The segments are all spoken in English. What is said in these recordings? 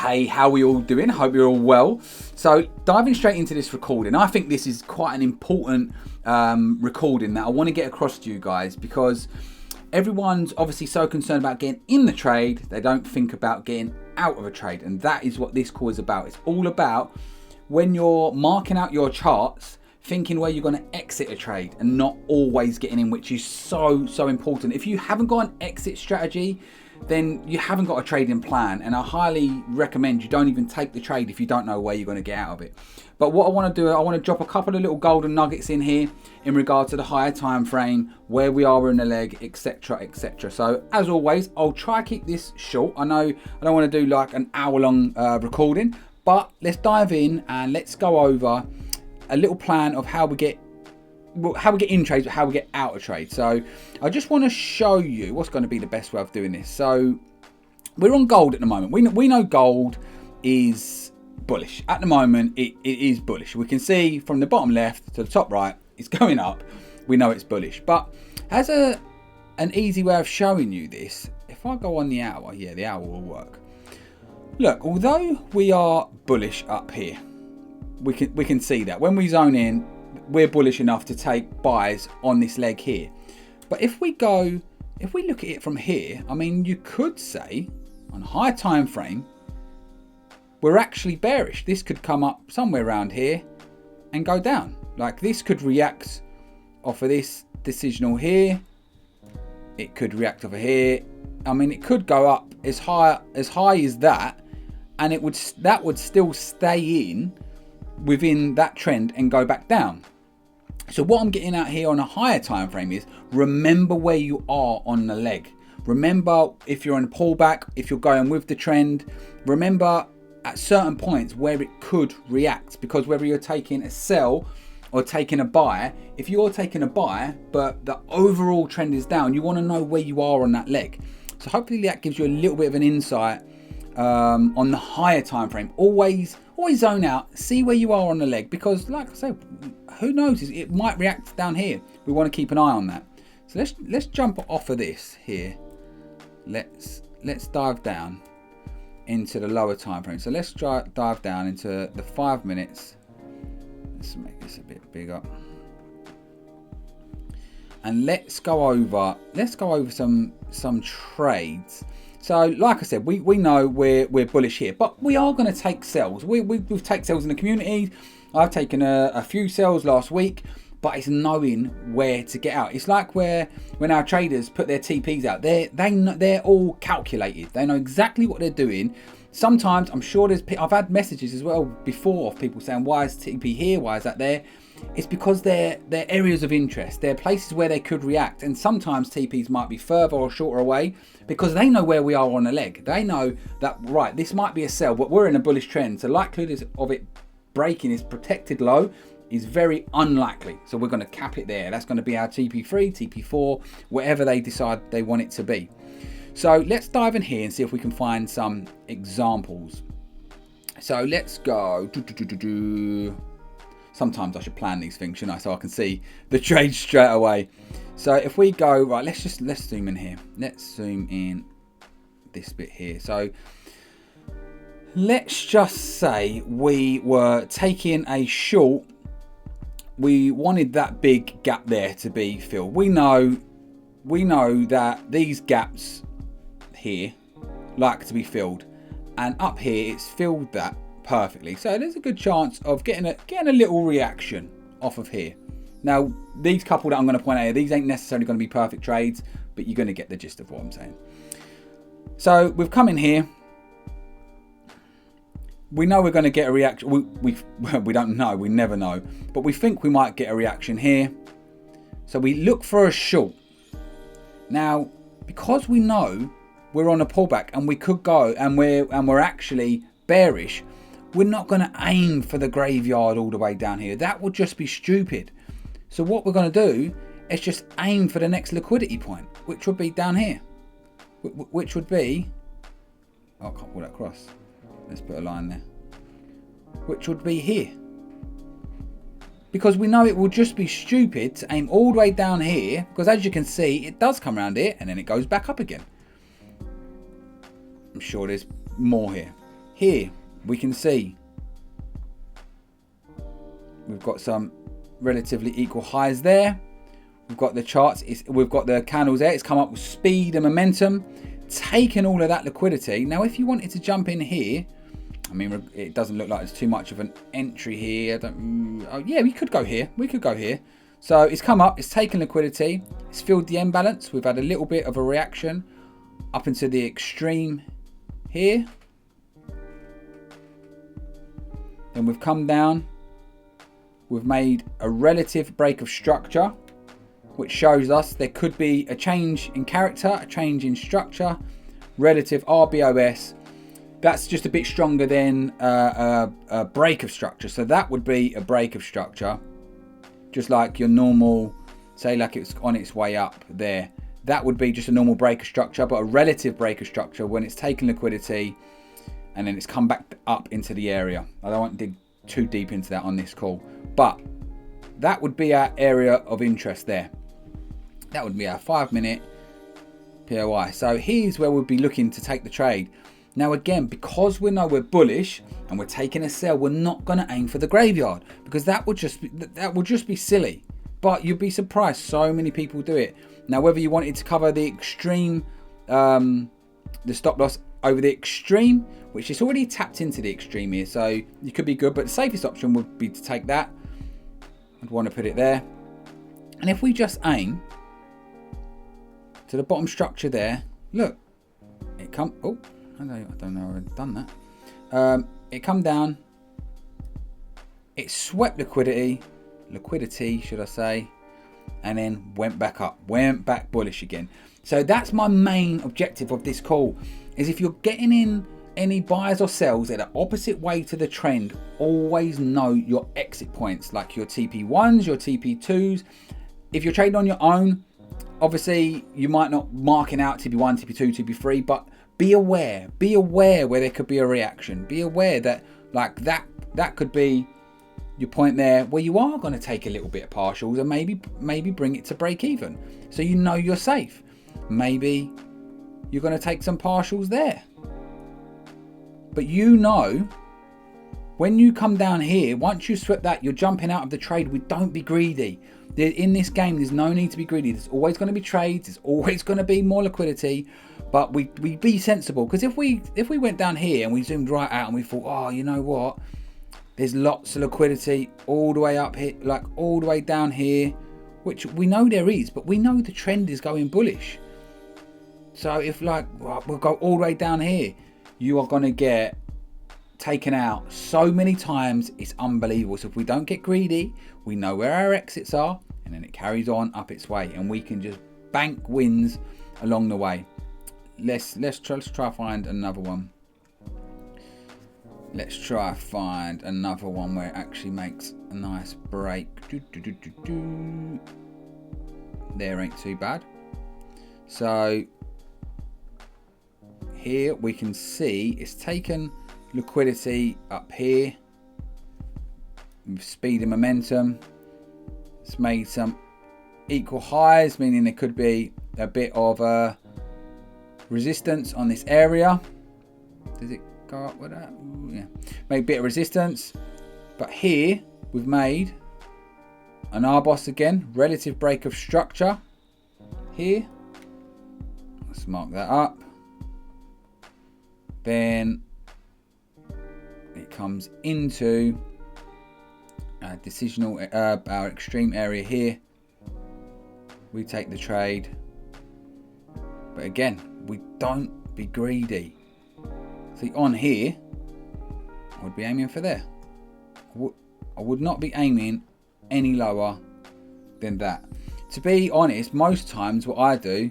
Hey, how are we all doing? Hope you're all well. So diving straight into this recording, I think this is quite an important recording that I want to get across to you guys, because everyone's obviously so concerned about getting in the trade, they don't think about getting out of a trade, and that is what this call is about. It's all about when you're marking out your charts, thinking where you're going to exit a trade and not always getting in, which is so important. If you haven't got an exit strategy, then you haven't got a trading plan, and I highly recommend you don't even take the trade if you don't know where you're going to get out of it. But what I want to do, I want to drop a couple of little golden nuggets in here in regard to the higher time frame, where we are in the leg, etc, etc. So as always, I'll try to keep this short. I know I don't want to do like an hour-long recording, but let's dive in and let's go over a little plan of how we get in trades, but how we get out of trade. So I just want to show you what's going to be the best way of doing this. So we're on gold at the moment. We know gold is bullish at the moment. It is bullish. We can see from the bottom left to the top right, it's going up. We know it's bullish. But as an easy way of showing you this, if I go on the hour, yeah, the hour will work. Look, although we are bullish up here, we can see that when we zone in, we're bullish enough to take buys on this leg here. But if we look at it from here, I mean, you could say on a higher time frame, we're actually bearish. This could come up somewhere around here and go down. Like this could react off of this decisional here. It could react over here. I mean, it could go up as high as that, and that would still stay in within that trend and go back down. So what I'm getting at here on a higher time frame is, remember where you are on the leg. Remember if you're in a pullback, if you're going with the trend, remember at certain points where it could react, because whether you're taking a sell or taking a buy, if you're taking a buy but the overall trend is down, you want to know where you are on that leg. So hopefully that gives you a little bit of an insight on the higher time frame. Always zone out, see where you are on the leg, because like I say, who knows, it might react down here. We want to keep an eye on that. So let's jump off of this here. Let's dive down into the lower time frame. So let's dive down into the 5 minutes. Let's make this a bit bigger. And let's go over some trades. So like I said, we know we're bullish here, but we are going to take sells. We've taken sells in the community. I've taken a few sells last week, but it's knowing where to get out. It's like when our traders put their TPs out, they're all calculated. They know exactly what they're doing. Sometimes I'm sure I've had messages as well before of people saying, why is TP here? Why is that there? It's because they're areas of interest. They're places where they could react. And sometimes TPs might be further or shorter away, because they know where we are on the leg. They know that, right, this might be a sell, but we're in a bullish trend. So likelihood of it breaking is protected low is very unlikely. So we're going to cap it there. That's going to be our TP3, TP4, whatever they decide they want it to be. So let's dive in here and see if we can find some examples. So let's go. Sometimes I should plan these things, shouldn't I? So I can see the trade straight away. So if we go, right, let's zoom in here. Let's zoom in this bit here. So let's just say we were taking a short. We wanted that big gap there to be filled. We know that these gaps here like to be filled, and up here it's filled that perfectly. So there's a good chance of getting a little reaction off of here. Now these couple that I'm going to point out here, these ain't necessarily going to be perfect trades, but you're going to get the gist of what I'm saying. So we've come in here. We know we're going to get a reaction. We don't know. We never know. But we think we might get a reaction here. So we look for a short. Now, because we know we're on a pullback and we could go and we're actually bearish, we're not going to aim for the graveyard all the way down here. That would just be stupid. So what we're going to do is just aim for the next liquidity point, which would be down here. Which would be... Oh, I can't pull that across. Let's put a line there. Which would be here. Because we know it will just be stupid to aim all the way down here, because as you can see, it does come around here and then it goes back up again. I'm sure there's more here. here we can see we've got some relatively equal highs there. We've got the charts, we've got the candles there. It's come up with speed and momentum, taken all of that liquidity. Now, if you wanted to jump in here, I mean, it doesn't look like there's too much of an entry here. Oh, yeah, we could go here. We could go here. So it's come up, it's taken liquidity, it's filled the end balance. We've had a little bit of a reaction up into the extreme here. Then we've come down. We've made a relative break of structure, which shows us there could be a change in character, a change in structure, relative RBOS. That's just a bit stronger than a break of structure. So that would be a break of structure, just like your normal, say like it's on its way up there. That would be just a normal break of structure, but a relative break of structure when it's taken liquidity and then it's come back up into the area. I don't want to dig too deep into that on this call, but that would be our area of interest there. That would be our 5-minute POI. So here's where we'll be looking to take the trade. Now again, because we know we're bullish and we're taking a sell, we're not going to aim for the graveyard, because that would just be silly. But you'd be surprised, so many people do it. Now, whether you wanted to cover the extreme, the stop loss over the extreme, which is already tapped into the extreme here, so you could be good, but the safest option would be to take that. I'd want to put it there. And if we just aim to the bottom structure there, look, it come, oh, I don't know I've done that. It come down, it swept liquidity should I say, and then went back up, went back bullish again. So that's my main objective of this call, is if you're getting in any buys or sells at the opposite way to the trend, always know your exit points, like your TP1s, your TP2s. If you're trading on your own, obviously you might not marking out TP1, TP2, TP3, but be aware where there could be a reaction. Be aware that like that could be your point there where you are going to take a little bit of partials and maybe bring it to break even, so you know you're safe. Maybe you're going to take some partials there, but you know when you come down here, once you sweat that, you're jumping out of the trade. We don't be greedy. In this game, there's no need to be greedy. There's always going to be trades. There's always going to be more liquidity, but we be sensible. Because if we went down here and we zoomed right out and we thought, oh, you know what? There's lots of liquidity all the way up here, like all the way down here, which we know there is, but we know the trend is going bullish. So if like we'll go all the way down here, you are going to get taken out so many times, it's unbelievable. So if we don't get greedy, we know where our exits are, and then it carries on up its way, and we can just bank wins along the way. Let's try find another one. Let's try find another one where it actually makes a nice break. There ain't too bad. So here we can see it's taken liquidity up here with speed and momentum. It's made some equal highs, meaning there could be a bit of a resistance on this area. Does it go up with that? Ooh, yeah, made a bit of resistance, but here we've made an RBOS again, relative break of structure here. Let's mark that up. Then it comes into our decisional, our extreme area here. We take the trade, but again, we don't be greedy. See, on here, I would be aiming for there. I would not be aiming any lower than that. To be honest, most times what I do,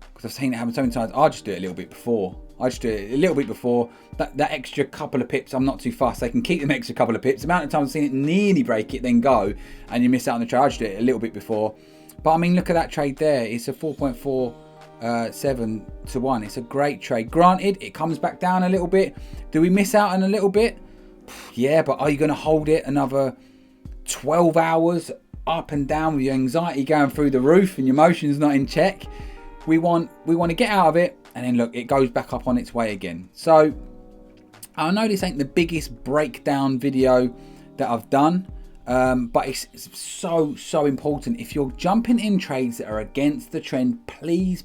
because I've seen it happen so many times, I just do it a little bit before. That extra couple of pips, I'm not too fast. They can keep them extra couple of pips. The amount of times I've seen it nearly break it, then go, and you miss out on the trade. I just do it a little bit before. But I mean, look at that trade there. It's a 4.47 to 1. It's a great trade. Granted, it comes back down a little bit. Do we miss out on a little bit? Yeah, but are you going to hold it another 12 hours up and down with your anxiety going through the roof and your emotions not in check? We want to get out of it, and then look, it goes back up on its way again. So I know this ain't the biggest breakdown video that I've done, but it's so important. If you're jumping in trades that are against the trend, please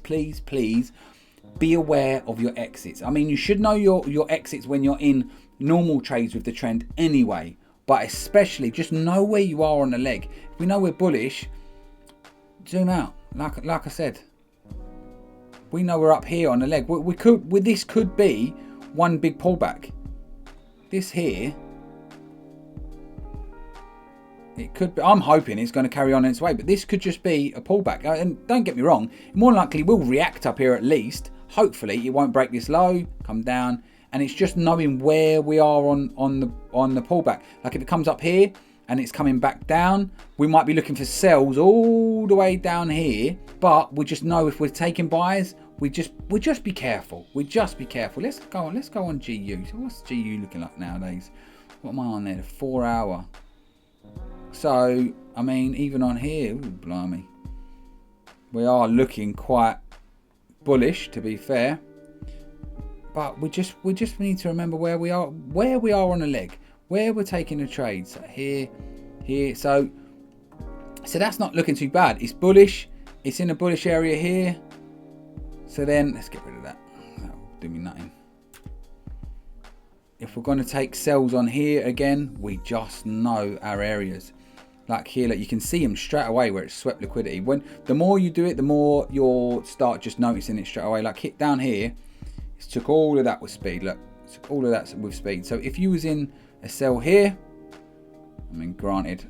be aware of your exits. I mean, you should know your exits when you're in normal trades with the trend anyway, but especially just know where you are on the leg. If we know we're bullish, zoom out. Like I said, we know we're up here on the leg. This could be one big pullback. This here, it could be, I'm hoping it's going to carry on its way, but this could just be a pullback. And don't get me wrong, more likely we'll react up here at least. Hopefully it won't break this low, come down, and it's just knowing where we are on the pullback. Like if it comes up here and it's coming back down, we might be looking for sells all the way down here, but we just know if we're taking buys, we just be careful. Let's go on GU. So what's GU looking like nowadays? What am I on there? The 4 hour. So I mean, even on here, ooh, blimey, we are looking quite bullish, to be fair. But we just need to remember where we are on the leg, where we're taking the trades. So here. So that's not looking too bad. It's bullish. It's in a bullish area here. So then let's get rid of that. That'll do me nothing. If we're going to take sells on here again, we just know our areas. Like here, like you can see them straight away where it's swept liquidity. When the more you do it, the more you'll start just noticing it straight away. Like hit down here, it took all of that with speed. Look, it took all of that with speed. So if you was in a sell here, I mean, granted,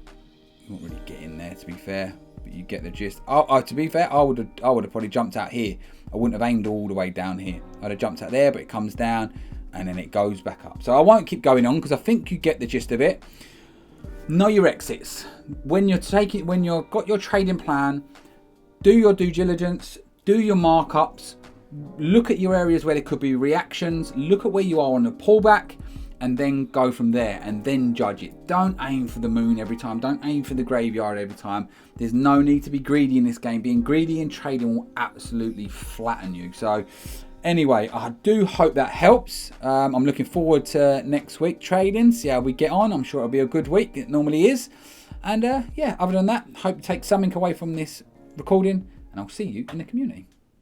you won't really get in there to be fair, but you get the gist. To be fair, I would have probably jumped out here. I wouldn't have aimed all the way down here. I'd have jumped out there, but it comes down and then it goes back up. So I won't keep going on because I think you get the gist of it. Know your exits. When you've got your trading plan, do your due diligence, do your markups, look at your areas where there could be reactions, look at where you are on the pullback, and then go from there and then judge it. Don't aim for the moon every time. Don't aim for the graveyard every time. There's no need to be greedy in this game. Being greedy in trading will absolutely flatten you. So anyway, I do hope that helps. I'm looking forward to next week trading, see how we get on. I'm sure it'll be a good week. It normally is. And yeah, other than that, hope you take something away from this recording, and I'll see you in the community.